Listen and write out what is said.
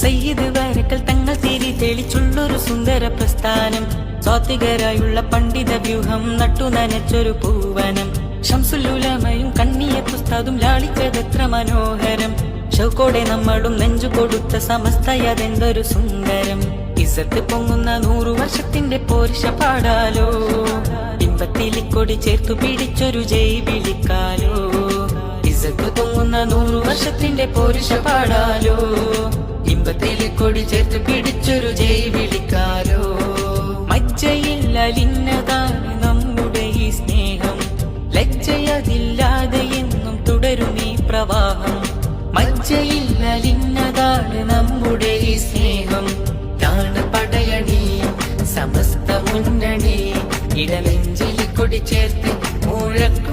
സയ്യിദ് വരക്കൽ തങ്ങൾ തിരി തെളിച്ചുള്ളൊരു സുന്ദര പ്രസ്ഥാനം. സ്വാത്വികരായുള്ള പണ്ഡിത വ്യൂഹം നട്ടു നനച്ചൊരു പൂവനം. ശംസുലുലമയും കണ്ണിയത്തുസ്താദും ലാളിച്ചതെത്ര മനോഹരം. ഷൗക്കോടെ നമ്മളും നെഞ്ചു കൊടുത്ത സമസ്തയതെന്തൊരു സുന്ദരം. ഇസത്ത് പൊങ്ങുന്ന 100 വർഷത്തിന്റെ പോരിഷ പാടാലോ. ഇമ്പത്തിലിക്കൊടി ചേർത്തു പിടിച്ചൊരു ജയ് വിളിക്കാലോ. ഇസത്ത് പൊങ്ങുന്ന 100 വർഷത്തിന്റെ പോരിഷ പാടാലോ. ഇമ്പത്തിലിക്കൊടി ചേർത്തു പിടിച്ചൊരു ജയ് വിളിക്കാലോ. മജ്ജയിൽ അലിന്നതാണ് നമ്മുടെ ഈ സ്നേഹം. ലജ്ജയതില്ലാതെ എന്നും തുടരും ഈ പ്രവാഹം. മജ്ജയിൽ അലിന്നതാണ് നമ്മുടെ ഈ സ്നേഹം. ാണ് പടയണി സമസ്ത മുന്നണി. ഇടനെഞ്ചിൽ കൊടി ചേർത്ത് മുഴക്ക